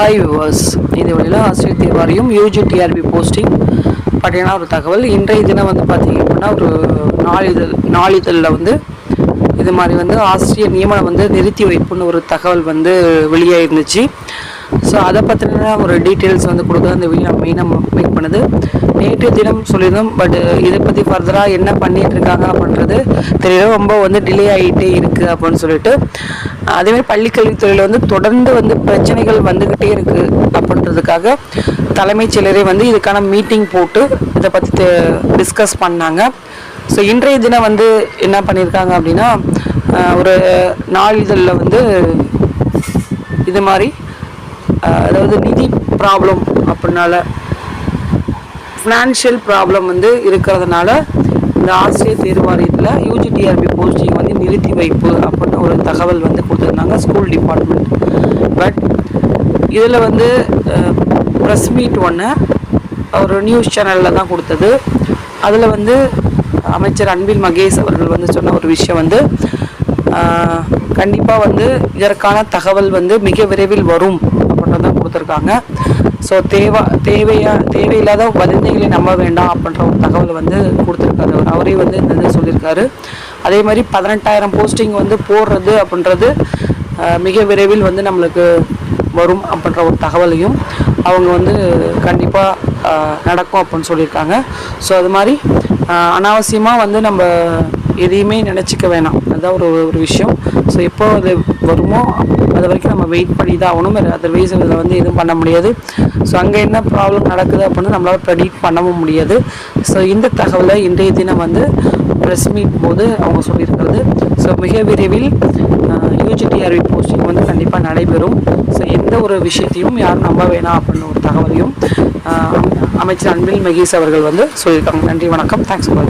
Hi viewers, இது வழியில் ஆசிரியர் தேர்வாரியம் யூஜிடிஆர்பி போஸ்டிங் பார்த்தீங்கன்னா ஒரு தகவல். இன்றைய தினம் வந்து பார்த்திங்க அப்படின்னா ஒரு நாளிதழில் வந்து இது மாதிரி வந்து ஆசிரியர் நியமனம் வந்து நிறுத்தி வைப்புன்னு ஒரு தகவல் வந்து வெளியாக இருந்துச்சு. ஸோ அதை பற்றின ஒரு டீட்டெயில்ஸ் வந்து கொடுக்க அந்த வீடியோ மெயினாக மேக் பண்ணுது. நேற்று தினம் சொல்லியிருந்தோம், பட் இதை பற்றி ஃபர்தராக என்ன பண்ணிகிட்டு இருக்காங்க அப்படின்றது தெரியல. ரொம்ப வந்து டிலே ஆகிட்டே இருக்குது அப்படின்னு சொல்லிட்டு, அதேமாதிரி பள்ளிக்கல்வித்துறையில் வந்து தொடர்ந்து வந்து பிரச்சனைகள் வந்துக்கிட்டே இருக்குது அப்படின்றதுக்காக தலைமைச் செயலரே வந்து இதுக்கான மீட்டிங் போட்டு இதை பற்றி டிஸ்கஸ் பண்ணாங்க. ஸோ இன்றைய தினம் வந்து என்ன பண்ணியிருக்காங்க அப்படின்னா, ஒரு நாளிதழில் வந்து இது மாதிரி அதாவது நிதி ப்ராப்ளம் அப்படின்னால ஃபினான்ஷியல் ப்ராப்ளம் வந்து இருக்கிறதுனால இந்த ஆசிரியர் தேர்வாரியத்தில் யூஜிடிஆர்பி போஸ்டிங் வந்து நிறுத்தி வைப்பு அப்படின்னு ஒரு தகவல் வந்து கொடுத்துருந்தாங்க ஸ்கூல் டிபார்ட்மெண்ட். பட் இதில் வந்து ப்ரெஸ் மீட் ஒன்று ஒரு நியூஸ் சேனலில் தான் கொடுத்தது. அதில் வந்து அமைச்சர் அன்பில் மகேஷ் அவர்கள் வந்து சொன்ன ஒரு விஷயம் வந்து, கண்டிப்பாக வந்து இதற்கான தகவல் வந்து மிக விரைவில் வரும் அப்படின்றத கொடுத்துருக்காங்க. ஸோ தேவையில்லாத வதந்திகளை நம்ப வேண்டாம் அப்படின்ற ஒரு தகவல் வந்து கொடுத்துருக்காரு. அவரே வந்து இந்த இது சொல்லியிருக்காரு. அதே மாதிரி 18,000 போஸ்டிங் வந்து போடுறது அப்படின்றது மிக விரைவில் வந்து நம்மளுக்கு வரும் அப்படின்ற ஒரு தகவலையும் அவங்க வந்து கண்டிப்பாக நடக்கும் அப்படின்னு சொல்லியிருக்காங்க. ஸோ அது மாதிரி அனாவசியமாக வந்து நம்ம எதையுமே நினச்சிக்க வேணாம். அதுதான் ஒரு விஷயம். ஸோ எப்போ அது வருமோ அது வரைக்கும் நம்ம வெயிட் பண்ணி தான் ஆகணும். அதர்வைஸ் இதில் வந்து எதுவும் பண்ண முடியாது. ஸோ அங்கே என்ன ப்ராப்ளம் நடக்குது அப்படின்னு நம்மளால் ப்ரெடிக்ட் பண்ணவும் முடியாது. ஸோ இந்த தகவலை இன்றைய தினம் வந்து ப்ரெஸ் மீட் போது அவங்க சொல்லியிருக்கிறது. ஸோ மிக விரைவில் யூஜிடிஆர்பி போஸ்டிங் வந்து கண்டிப்பாக நடைபெறும். ஸோ எந்த ஒரு விஷயத்தையும் யாரும் நம்ப வேணாம் அப்படின்னு ஒரு தகவலையும் அமைச்சர் அன்பில் மகேஷ் அவர்கள் வந்து சொல்லியிருக்காங்க. நன்றி, வணக்கம். தேங்க்ஸ் ஃபார் வாட்சிங்.